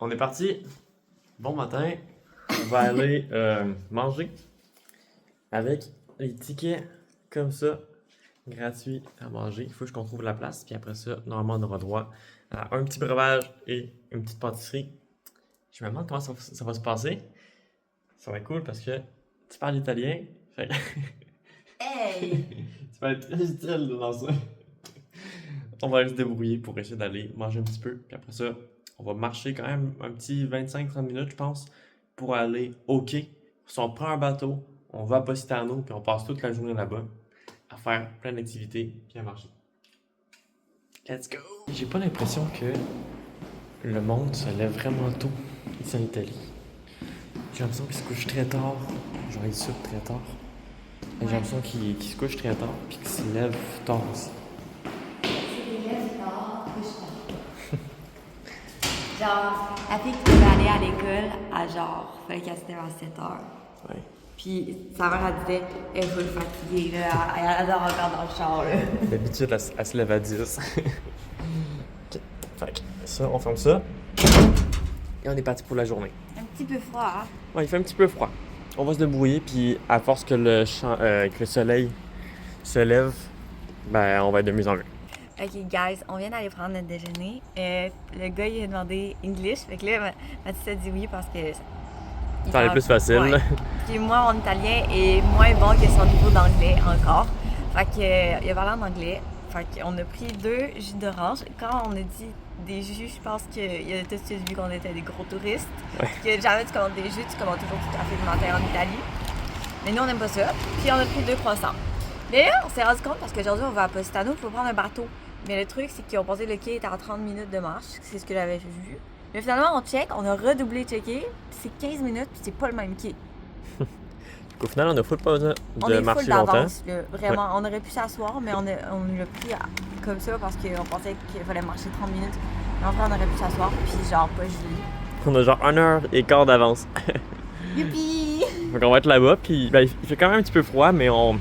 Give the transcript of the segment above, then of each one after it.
On est parti. Bon matin. On va aller manger avec les tickets comme ça, gratuits à manger. Il faut qu'on trouve la place. Puis après ça, normalement, on aura droit à un petit breuvage et une petite pâtisserie. Je me demande comment ça va se passer. Ça va être cool parce que tu parles italien. Fait... Hey! Tu vas être très utile dans ça. On va aller se débrouiller pour essayer d'aller manger un petit peu. Puis après ça, on va marcher quand même un petit 25-30 minutes, je pense, pour aller au quai. Si on prend un bateau, on va à Positano, puis on passe toute la journée là-bas à faire plein d'activités, puis à marcher. Let's go! J'ai pas l'impression que le monde se lève vraiment tôt ici en Italie. J'ai l'impression qu'il se couche très tard. Genre, il soupe très tard. Et j'ai l'impression qu'il se couche très tard, puis qu'il se lève tard aussi. Genre, la fille qui devait aller à l'école à genre, fallait qu'elle se lève à 7 heures. Ouais. Puis sa mère, elle disait, elle est full fatiguée, là, elle dort encore dans le char, là. D'habitude, elle se lève à 10. Ok. Fait que ça, on ferme ça. Et on est parti pour la journée. Un petit peu froid, hein? Ouais, il fait un petit peu froid. On va se débrouiller, puis à force que le soleil se lève, ben on va être de mieux en mieux. Ok, guys, on vient d'aller prendre notre déjeuner. Le gars, il a demandé English. Fait que là, Mathis a dit oui parce que... Ça est plus facile. Ouais. Puis moi, mon italien est moins bon que son niveau d'anglais encore. Fait que, il a parlé en anglais. Fait qu'on a pris 2 jus d'orange. Quand on a dit des jus, je pense qu'il a tout de suite vu qu'on était des gros touristes. Ouais. Que jamais tu commandes des jus, tu commandes toujours du café alimentaire en Italie. Mais nous, on n'aime pas ça. Puis on a pris 2 croissants. Mais là, on s'est rendu compte parce qu'aujourd'hui, on va à Positano, il faut prendre un bateau. Mais le truc, c'est qu'ils ont pensé que le quai était à 30 minutes de marche. C'est ce que j'avais vu. Mais finalement, on check, on a redoublé checké. C'est 15 minutes, puis c'est pas le même quai. Au final, on a full pas besoin On de est marcher full longtemps. d'avance, là. Vraiment. Ouais. On aurait pu s'asseoir, mais on l'a pris comme ça parce qu'on pensait qu'il fallait marcher 30 minutes. Mais en vrai, on aurait pu s'asseoir, puis genre pas gelé. On a genre 1h15 d'avance. Youpi! Donc on va être là-bas, puis ben, il fait quand même un petit peu froid, mais au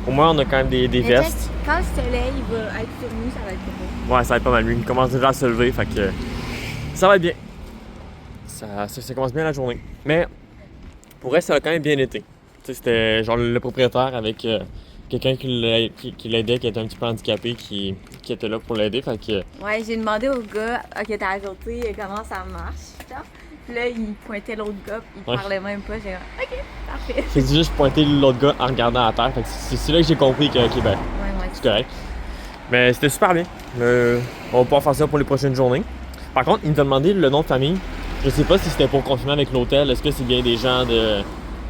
moins on a quand même des vestes. Quand le soleil va être sur nous, ça va être beau. Ouais, ça va être pas mal mieux. Il commence déjà à se lever, fait que ça va être bien. Ça commence bien la journée. Mais pour elle, ça a quand même bien été. Tu sais, c'était genre le propriétaire avec quelqu'un qui l'aidait, qui était un petit peu handicapé, qui était là pour l'aider. Fait que... Ouais, j'ai demandé au gars qui était à côté comment ça marche. Genre. Puis là, il pointait l'autre gars, puis il parlait même pas. J'ai dit, OK, parfait. J'ai juste pointé l'autre gars en regardant à terre. Fait que c'est là que j'ai compris que, OK, ben, ouais, c'est correct. Mais c'était super bien. On va pouvoir faire ça pour les prochaines journées. Par contre, il nous a demandé le nom de famille. Je sais pas si c'était pour confirmer avec l'hôtel. Est-ce que c'est bien des gens de...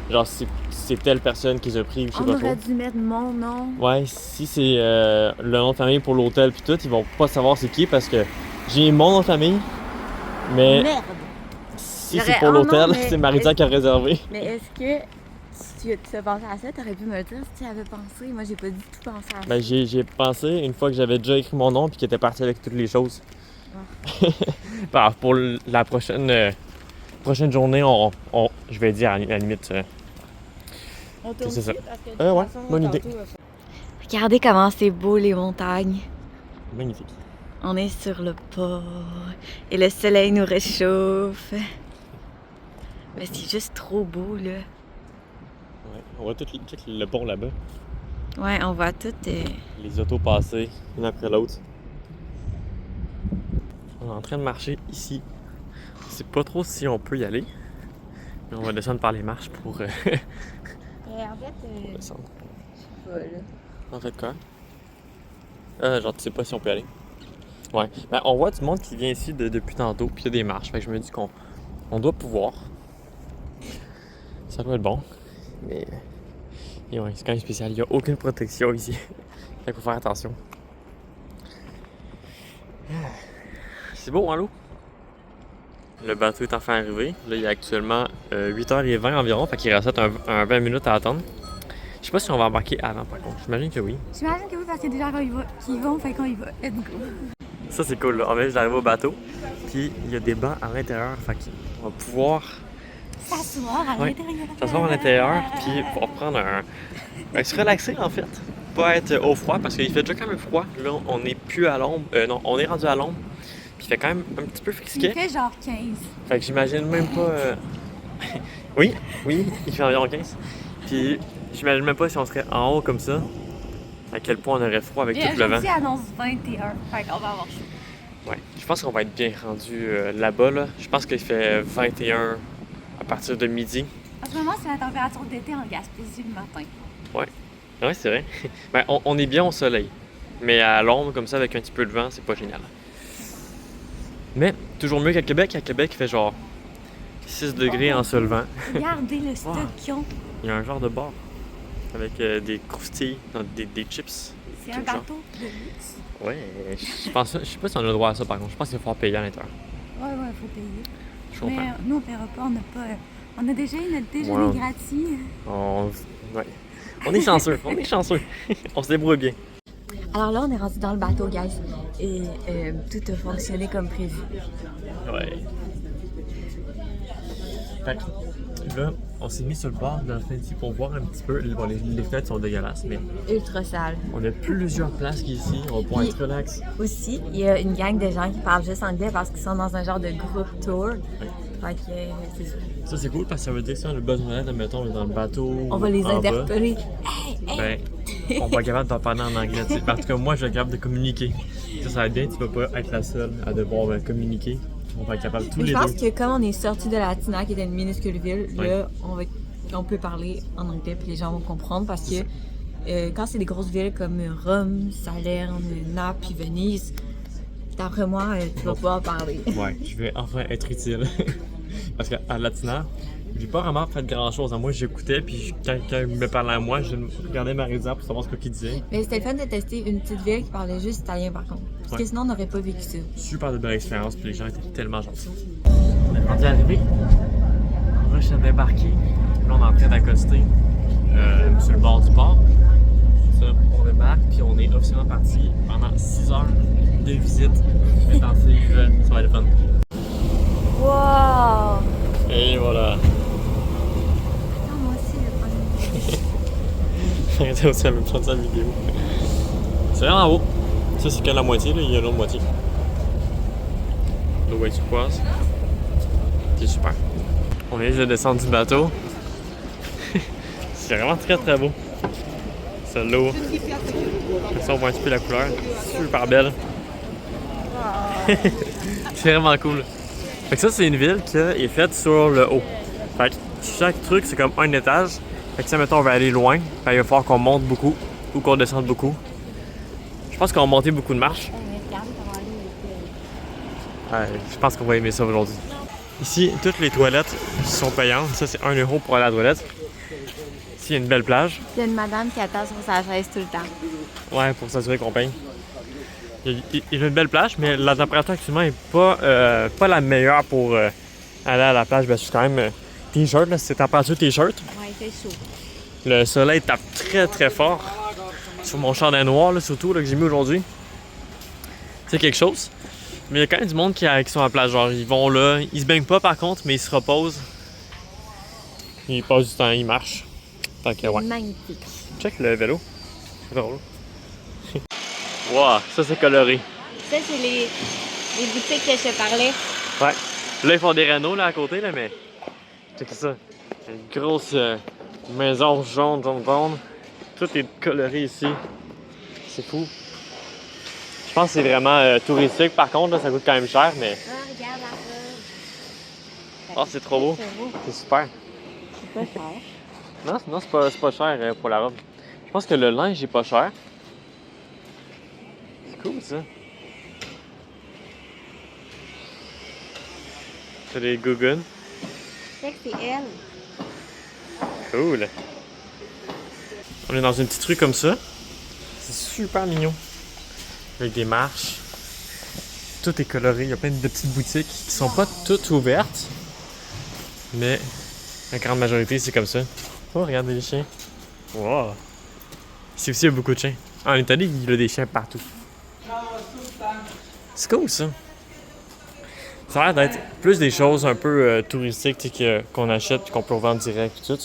Genre, c'est telle personne qu'ils ont pris, je sais pas trop. On aurait dû mettre mon nom. Ouais, si c'est le nom de famille pour l'hôtel puis tout, ils vont pas savoir c'est qui parce que j'ai mon nom de famille, mais... Merde! Si c'est pour l'hôtel, c'est Maritza qui a réservé. Mais est-ce que tu as pensé à ça? T'aurais pu me le dire si tu avais pensé. Moi, j'ai pas du tout pensé à ça. Ben, j'ai pensé une fois que j'avais déjà écrit mon nom puis qu'il était parti avec toutes les choses. Ah. Pour la prochaine journée, je vais dire à la limite. On tourne c'est ça. Parce que Ouais, bonne idée. Regardez comment c'est beau les montagnes. Magnifique. On est sur le port et le soleil nous réchauffe. Mais c'est juste trop beau, là. Ouais, on voit tout le pont là-bas. Ouais, on voit tout. Les autos passer, une après l'autre. On est en train de marcher ici. Je sais pas trop si on peut y aller. Mais on va descendre par les marches pour... en fait, descendre. je sais pas, là. En fait quoi? Genre tu sais pas si on peut y aller. Ouais. Ben, on voit du monde qui vient ici depuis tantôt, puis il y a des marches. Fait que je me dis qu'on doit pouvoir. Ça doit être bon. Mais et ouais, c'est quand même spécial. Il n'y a aucune protection ici. Fait qu'il faut faire attention. C'est beau, hein, l'eau? Le bateau est enfin arrivé. Là, il est actuellement 8h20 environ. Fait qu'il reste un 20 minutes à attendre. Je sais pas si on va embarquer avant, par contre. J'imagine que oui. J'imagine que oui, parce qu'il y a des gens qui y vont, fait qu'on y va. Let's go. Ça, c'est cool, là. On vient juste d'arriver au bateau. Puis, il y a des bancs à l'intérieur. Fait qu'on va pouvoir s'asseoir à l'intérieur. S'asseoir à l'intérieur, puis pour prendre se relaxer, en fait. Pas être au froid, parce qu'il fait déjà quand même froid. Là, on n'est plus à l'ombre. Non, on est rendu à l'ombre. Puis il fait quand même un petit peu Il frisquet. fait genre 15. Fait que j'imagine même pas... oui, il fait environ 15. Puis j'imagine même pas si on serait en haut comme ça, à quel point on aurait froid avec tout le vent. Aujourd'hui annonce 21. Fait qu'on va avoir chaud. Ouais, je pense qu'on va être bien rendu là-bas, là. Je pense qu'il fait 21 à partir de midi. En ce moment, c'est la température d'été en Gaspésie le matin. Ouais, c'est vrai. Ben, on est bien au soleil. Mais à l'ombre, comme ça, avec un petit peu de vent, c'est pas génial. Mais toujours mieux qu'à Québec. À Québec, il fait genre 6 degrés en se levant. Regardez le stock qu'ils ont. Il y a un genre de bar avec des croustilles, non, des chips. C'est un bateau de luxe. Ouais, je sais pas si on a le droit à ça par contre. Je pense qu'il va falloir payer à l'intérieur. Ouais, faut payer. Je comprends. Mais nous, on paiera pas. On a déjà eu notre déjeuner Ouais. gratuit. Ouais. On est chanceux, on est chanceux. On se débrouille bien. Alors là, on est rendu dans le bateau, guys. Et tout a fonctionné comme prévu. Ouais. Fait que là, on s'est mis sur le bord de la fenêtre ici pour voir un petit peu. Bon, les fenêtres sont dégueulasses, mais Ultra sale. on a plusieurs places qu'ici. On va pouvoir être relax. Aussi, il y a une gang de gens qui parlent juste anglais parce qu'ils sont dans un genre de groupe tour. Fait que c'est ça. Ça, c'est cool parce que ça veut dire que si on a besoin d'aide, mettons, on est dans le bateau. On va les en bas, interpeller. Hey! Ben, on va être capable d'en parler en anglais. T'sais. Parce que moi, je vais être capable de communiquer. Ça va être bien, tu peux pas être la seule à devoir communiquer. On va être capable tous Mais les je pense deux. que comme on est sorti de Latina, qui était une minuscule ville, là, on peut parler en anglais puis les gens vont comprendre parce que quand c'est des grosses villes comme Rome, Salerne, Naples puis Venise, d'après moi, tu vas pouvoir parler. Ouais, je vais enfin être utile. Parce qu'à Latina, j'ai pas vraiment fait grand chose. Moi, j'écoutais, puis quand il me parlait à moi, je regardais ma réserve pour savoir ce qu'il disait. Mais c'était le fun de tester une petite ville qui parlait juste italien par contre. Parce que sinon, on n'aurait pas vécu ça. Super de belle expérience, puis les gens étaient tellement gentils. On est rendu arrivé. On va débarquer. Là, on est en train d'accoster sur le bord du port. Ça, on débarque, puis on est officiellement parti pendant 6 heures de visite intensive. Ça va être fun. Wow! Et voilà. Non, moi aussi, je vais prendre une vidéo. Arrêtez aussi à me prendre sa vidéo. C'est vraiment beau. Ça, c'est que la moitié, là. Il y a l'autre moitié. L'eau est turquoise. C'est super. On vient juste de descendre du bateau. C'est vraiment très très beau. C'est l'eau. Comme ça, on voit un petit peu la couleur. Super belle. C'est vraiment cool. Fait que ça, c'est une ville qui est faite sur le haut. Fait que chaque truc, c'est comme un étage. Fait que si, mettons, on va aller loin, il va falloir qu'on monte beaucoup ou qu'on descende beaucoup. Je pense qu'on va monter beaucoup de marches. Ouais, je pense qu'on va aimer ça aujourd'hui. Ici, toutes les toilettes sont payantes. Ça, c'est 1 euro pour aller à la toilette. Ici, il y a une belle plage. Il y a une madame qui attend sur sa chaise tout le temps. Ouais, pour s'assurer qu'on paye. Il y a une belle plage, mais la température actuellement n'est pas la meilleure pour aller à la plage. Ben, je suis quand même t-shirt, c'est température t-shirt. Ouais, il fait chaud. Le soleil tape très très fort sur mon chandail noir, là, surtout là, que j'ai mis aujourd'hui. C'est quelque chose. Mais il y a quand même du monde qui sont à la plage. Genre, ils vont là, ils se baignent pas par contre, mais ils se reposent. Ils passent du temps, ils marchent. Fait que, ouais. Magnifique. Check le vélo. C'est drôle. Wow, ça c'est coloré. Ça, c'est les boutiques que je te parlais. Ouais. Là, ils font des Renault là à côté, là, mais. Check ça. Une grosse maison jaune. Tout est coloré ici. C'est fou. Je pense que c'est vraiment touristique par contre, là, ça coûte quand même cher, mais. Ah, regarde la robe. Oh, c'est trop beau. C'est super. C'est pas cher. Non, c'est pas cher pour la robe. Je pense que le linge est pas cher. C'est cool ça. C'est des gougounes. C'est que c'est elle. Cool. On est dans une petite rue comme ça. C'est super mignon. Avec des marches. Tout est coloré. Il y a plein de petites boutiques qui sont pas toutes ouvertes. Mais la grande majorité, c'est comme ça. Oh, regardez les chiens. Wow. Ici aussi, il y a beaucoup de chiens. En Italie, il y a des chiens partout. C'est cool, ça. Ça a l'air d'être plus des choses un peu touristiques qu'on achète et qu'on peut revendre direct et tout.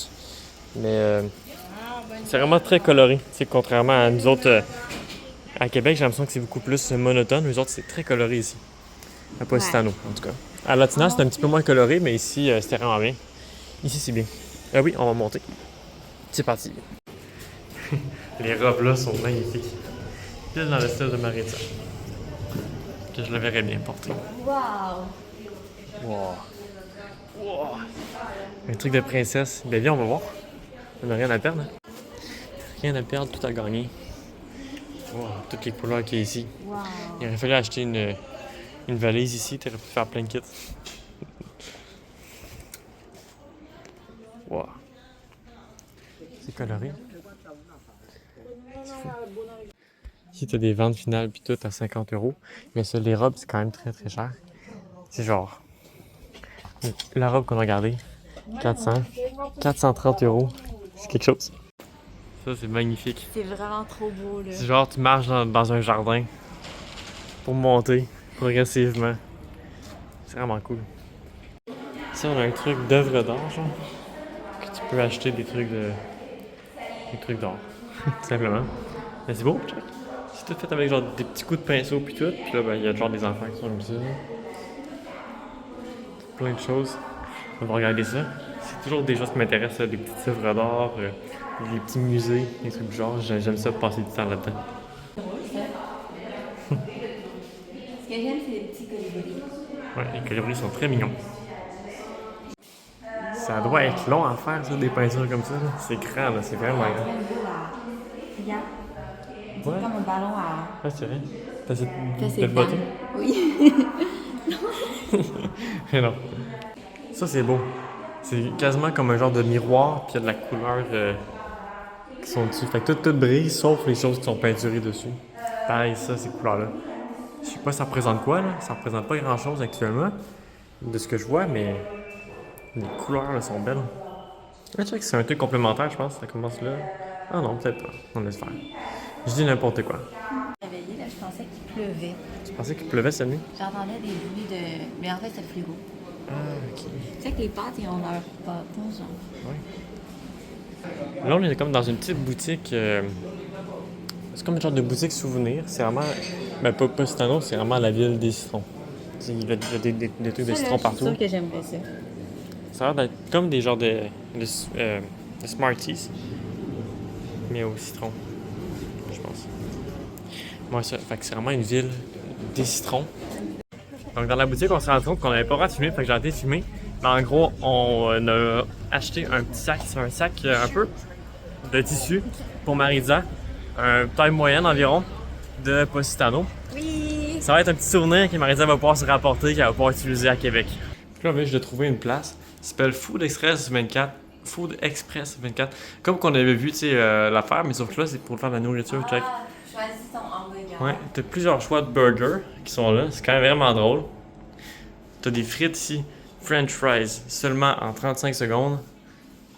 Mais c'est vraiment très coloré. T'sais, contrairement à nous autres à Québec, j'ai l'impression que c'est beaucoup plus monotone. Nous autres, c'est très coloré ici. À Positano, en tout cas. À Latina, c'est un petit peu moins coloré, mais ici, c'était vraiment bien. Ici, c'est bien. Ah oui, on va monter. C'est parti. Les robes là sont magnifiques. Pile dans le style de Maritza. Que je le verrais bien porter. Waouh! Wow. Wow. Un truc de princesse. Ben viens, on va voir. On n'a rien à perdre. Hein? Rien à perdre, tout à gagner. Wow, toutes les couleurs qu'il y a ici. Wow! Il aurait fallu acheter une valise ici, tu aurais pu faire plein de kits. Wow. C'est coloré. Ici, tu as des ventes finales puis tout à 50 €. Mais ça, les robes, c'est quand même très très cher. C'est genre. La robe qu'on a regardée, 430 €. C'est quelque chose. Ça, c'est magnifique. C'est vraiment trop beau, là. C'est genre, tu marches dans un jardin pour monter progressivement. C'est vraiment cool. Ici, on a un truc d'œuvre d'art, genre. Que tu peux acheter des trucs d'art. Tout simplement. Mais c'est beau, check. C'est tout fait avec genre des petits coups de pinceau puis tout. Puis là, ben, il y a genre des enfants qui sont comme ça. Plein de choses. On va regarder ça. C'est toujours des choses qui m'intéressent, là, des petites œuvres d'art, des petits musées, des trucs du genre. J'aime ça passer du temps là-dedans. Ce que j'aime, c'est les petits colibris. Ouais, les colibris sont très mignons. Ça doit être long à faire, ça, des peintures comme ça. Là. C'est grand, là, c'est vraiment grand. Regarde. C'est Ouais. comme un ballon à... Ah, c'est vrai. T'as cette Ça, c'est belle beauté? Oui. Mais non. Ça, c'est beau. C'est quasiment comme un genre de miroir, puis il y a de la couleur qui sont dessus. Fait que tout brille, sauf les choses qui sont peinturées dessus. Pareil, ça, ces couleurs-là. Je sais pas ça représente quoi, là. Ça représente pas grand-chose actuellement, de ce que je vois, mais les couleurs, là, sont belles. Ouais, tu vois que c'est un truc complémentaire, je pense. Ça commence là. Ah non, peut-être pas. On laisse faire. Je dis n'importe quoi. Réveillée, là, je pensais qu'il pleuvait. Tu pensais qu'il pleuvait cette nuit? J'entendais des bruits de... Mais en fait, c'était le frigo. Ah, ok. Tu sais que les pâtes, ils ont leur pâte, genre. Ouais. Là, on est comme dans une petite boutique. C'est comme une genre de boutique souvenir. C'est vraiment. Ben, pas Positano, c'est vraiment la ville des citrons. Il y a des trucs de citron partout. Je suis sûre que j'aimerais ça. Ça a l'air d'être comme des genres de Smarties, mais au citron, je pense. Ouais, ça. Fait que c'est vraiment une ville des citrons. Donc, dans la boutique, on s'est rendu compte qu'on n'avait pas le droit de filmer, fait que j'ai arrêté de filmer. Mais en gros, on a acheté un petit sac, c'est un sac un peu de tissu pour Maritza, un taille moyenne environ, de Positano. Oui! Ça va être un petit souvenir que Maritza va pouvoir se rapporter, qu'elle va pouvoir utiliser à Québec. Puis là, je vais trouver une place. Ça s'appelle Food Express 24. Food Express 24. Comme qu'on avait vu, tu sais, l'affaire, mais sauf que là, c'est pour faire de la nourriture, check. Choisis ton hamburger. Ouais, t'as plusieurs choix de burgers qui sont là. C'est quand même vraiment drôle. T'as des frites ici, French fries, seulement en 35 secondes.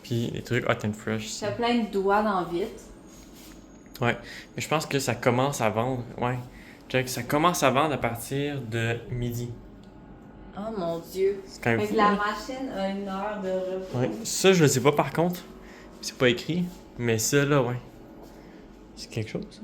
Puis des trucs hot and fresh. T'as plein de doigts dans vite. Ouais, mais je pense que ça commence à vendre. Ouais, check, ça commence à vendre à partir de midi. Oh mon Dieu. C'est quand même Fait fou, que la hein? machine a une heure de repos. Ouais, ça je le sais pas par contre. C'est pas écrit. Mais ça là, ouais. C'est quelque chose, ça.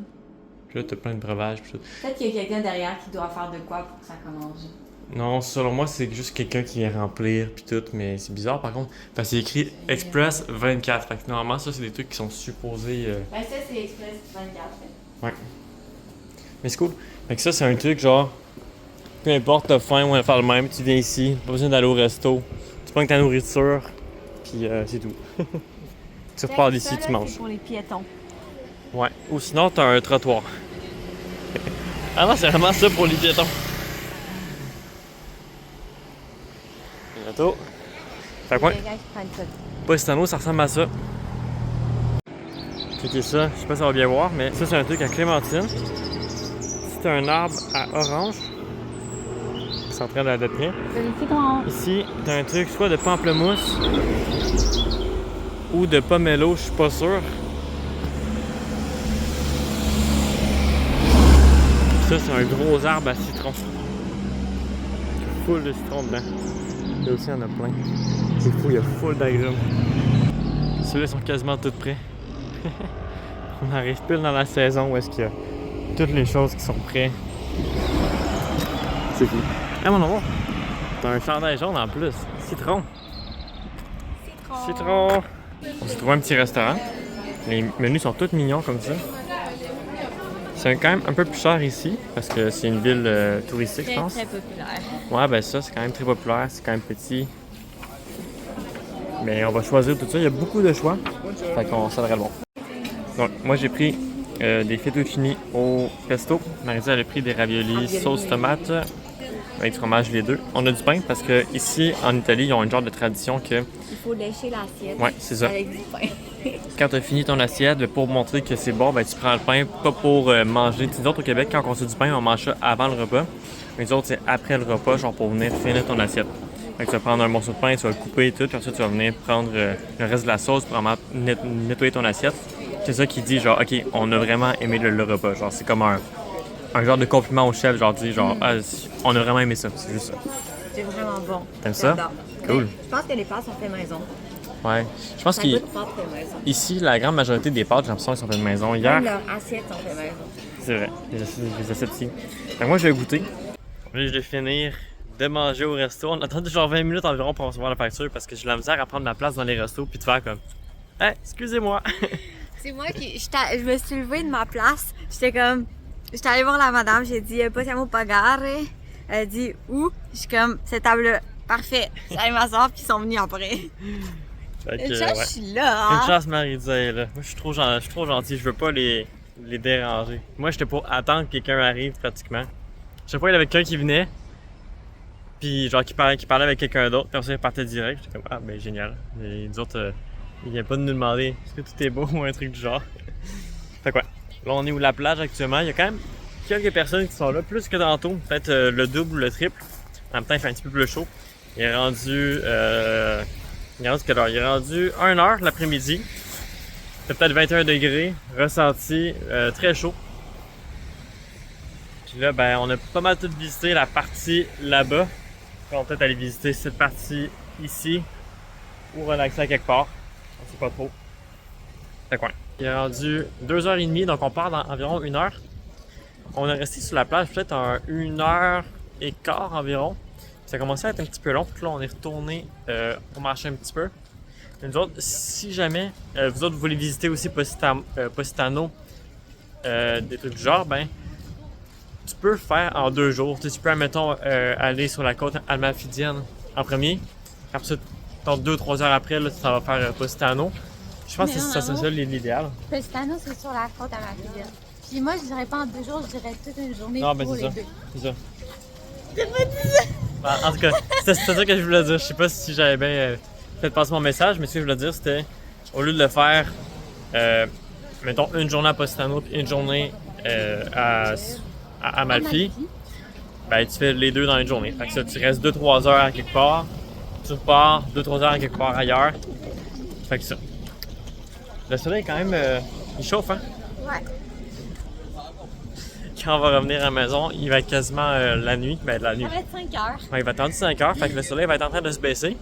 Puis là, t'as plein de breuvages. Puis tout. Peut-être qu'il y a quelqu'un derrière qui doit faire de quoi pour que ça commence. Non, selon moi, c'est juste quelqu'un qui vient remplir puis tout, mais c'est bizarre par contre. Parce que c'est écrit Express 24. Fait que normalement, ça, c'est des trucs qui sont supposés. Ben ça, c'est Express 24. Ouais. Mais c'est cool. Fait que ça, c'est un truc genre. Peu importe, t'as faim ou à faire le même, tu viens ici, pas besoin d'aller au resto. Tu prends ta nourriture, puis c'est tout. Tu repars d'ici, tu manges. C'est pour les piétons. Ouais. Ou sinon, t'as un trottoir. Ah non, c'est vraiment ça pour les piétons. Bientôt. Fait quoi? Les gars qui prennent ça. Positano, ça ressemble à ça. Cliquez ça, je sais pas si ça va bien voir, mais ça c'est un truc à clémentine. C'est un arbre à orange. C'est en train d'être bien. C'est le citron. Ici, t'as un truc soit de pamplemousse ou de pomelo, je suis pas sûr. Ça, c'est un gros arbre à citron. Full de citron dedans. Là aussi, il y en a plein. C'est fou, il y a full d'agrumes. Ceux-là sont quasiment tous prêts. On arrive pile dans la saison où est-ce qu'il y a toutes les choses qui sont prêtes. C'est fou. Ah, mon amour! T'as un chandail jaune en plus. Citron. Citron! On s'est trouvé un petit restaurant. Les menus sont tous mignons comme ça. C'est quand même un peu plus cher ici parce que c'est une ville touristique, je pense. Très populaire. Ouais, ben ça, c'est quand même très populaire. C'est quand même petit. Mais on va choisir tout ça. Il y a beaucoup de choix. Fait qu'on ça devrait être bon. Donc, moi, j'ai pris des fettuccini au pesto. Marisa, elle a pris des raviolis sauce tomate avec du fromage, les deux. On a du pain parce que ici en Italie, ils ont une genre de tradition que. Il faut lécher l'assiette. Ouais, c'est ça. Avec du pain. Quand tu as fini ton assiette, pour montrer que c'est bon, ben, tu prends le pain, pas pour manger. Nous autres, au Québec, quand on fait du pain, on mange ça avant le repas. Mais nous autres, c'est après le repas, genre pour venir finir ton assiette. Fait que tu vas prendre un morceau de pain, tu vas le couper et tout, puis ensuite tu vas venir prendre le reste de la sauce pour vraiment nettoyer ton assiette. C'est ça qui dit, genre, OK, on a vraiment aimé le repas. Genre, c'est comme un genre de compliment au chef, genre, dit, genre, ah, on a vraiment aimé ça, c'est juste ça. C'est vraiment bon. T'aimes ça? Cool. Je pense que les pâtes sont faites maison. Ouais. Je pense qu'ici, la grande majorité des pâtes, j'ai l'impression qu'elles sont faites maison. Hier. Même leurs assiettes sont faites maison. C'est vrai, les assiettes ici. Donc moi, je vais goûter. Là, je vais finir de manger au resto. On attend genre 20 minutes environ pour recevoir la facture parce que j'ai la misère à prendre ma place dans les restos puis de faire comme hey, excusez-moi. C'est moi qui. Je me suis levée de ma place. J'étais comme. J'étais allée voir la madame, j'ai dit possiamo pagare. Elle a dit où? Je suis comme cette table-là. Parfait. J'allais m'asseoir puis ils sont venus après. Une chance, je suis là. Hein? Une chance, Marisa est là. Moi, je suis trop gentil. Je veux pas les déranger. Moi, j'étais pour attendre que quelqu'un arrive pratiquement. Chaque fois, il y avait quelqu'un qui venait. Puis, genre, qui parlait avec quelqu'un d'autre. Puis, ensuite, il partait direct. J'étais comme, ah, ben, génial. Et les autres, ils viennent pas de nous demander est-ce que tout est beau ou un truc du genre. Fait quoi? Là, on est où la plage actuellement. Il y a quand même quelques personnes qui sont là, plus que tantôt. Peut-être le double ou le triple. En même temps, il fait un petit peu plus chaud. Il est rendu. Il est rendu 1h l'après-midi. C'est peut-être 21 degrés. Ressenti très chaud. Puis là, ben, on a pas mal tout visité la partie là-bas. On va peut-être aller visiter cette partie ici. Ou relaxer à quelque part. On sait pas trop. C'est quoi? Il est rendu 2h30, donc on part dans environ 1h. On est resté sur la plage peut-être 1h15 environ. Ça a commencé à être un petit peu long, puis là on est retourné, on marchait un petit peu. Et nous autres, si jamais vous autres voulez visiter aussi Positano, des trucs du genre, ben tu peux le faire en 2 jours. Tu peux, admettons, aller sur la côte amalfitienne en premier. Après ça, 2-3 heures après, là, tu vas faire Positano. Je pense que c'est ça l'idéal. Positano, c'est sur la côte amalfitienne. Puis moi, je dirais pas en 2 jours, je dirais toute une journée non, ben pour les 2. C'est ça. T'as pas dit ça? Ben, en tout cas, c'était ça que je voulais dire. Je sais pas si j'avais bien fait passer mon message, mais ce que je voulais dire, c'était au lieu de le faire, mettons, une journée à Positano puis une journée à Amalfi, ben, tu fais les deux dans une journée. Fait que ça, tu restes 2-3 heures à quelque part, tu repars 2-3 heures à quelque part ailleurs. Fait que ça. Le soleil, quand même, il chauffe, hein? Ouais. Quand on va revenir à la maison, il va être quasiment la nuit. Ben, la nuit. Ça va être 5 heures. Ouais, il va être 5 heures, fait que le soleil va être en train de se baisser.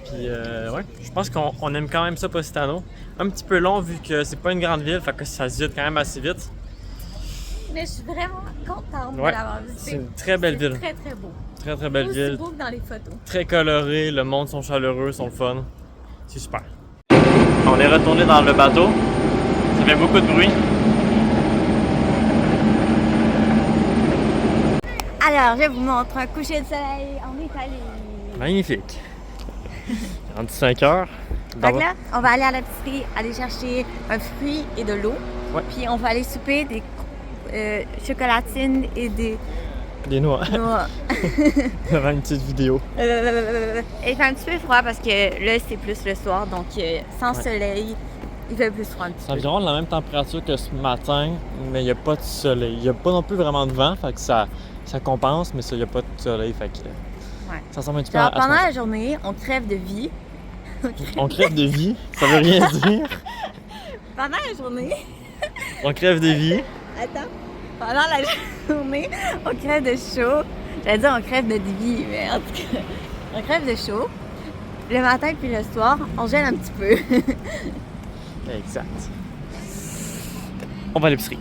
Puis, ouais, je pense qu'on aime quand même ça, Positano. Un petit peu long vu que c'est pas une grande ville, fait que ça se visite quand même assez vite. Mais je suis vraiment contente de l'avoir visité. C'est une très belle ville. Très, très beau. Très, très belle ville. Aussi beau que dans les photos. Très coloré, le monde sont chaleureux, sont le fun. C'est super. On est retourné dans le bateau. Ça fait beaucoup de bruit. Alors, je vous montre un coucher de soleil en Italie. Magnifique. 45 heures. Donc là, on va aller à l'épicerie, aller chercher un fruit et de l'eau. Ouais. Puis on va aller souper des chocolatines et des noix. noix. Devant une petite vidéo. Il fait un petit peu froid parce que là, c'est plus le soir. Donc, sans soleil, il fait plus froid un petit peu. C'est environ la même température que ce matin, mais il n'y a pas de soleil. Il n'y a pas non plus vraiment de vent, fait que ça compense, mais il n'y a pas de soleil, fait que ça ressemble un petit peu à pendant la journée, on crève de vie. On crève de vie? Ça veut rien dire? Pendant la journée... On crève de vie. Attends. Pendant la journée, on crève de chaud. J'allais dire on crève de vie, mais en tout cas, on crève de chaud. Le matin puis le soir, on gèle un petit peu. Exact. On va à l'épicerie.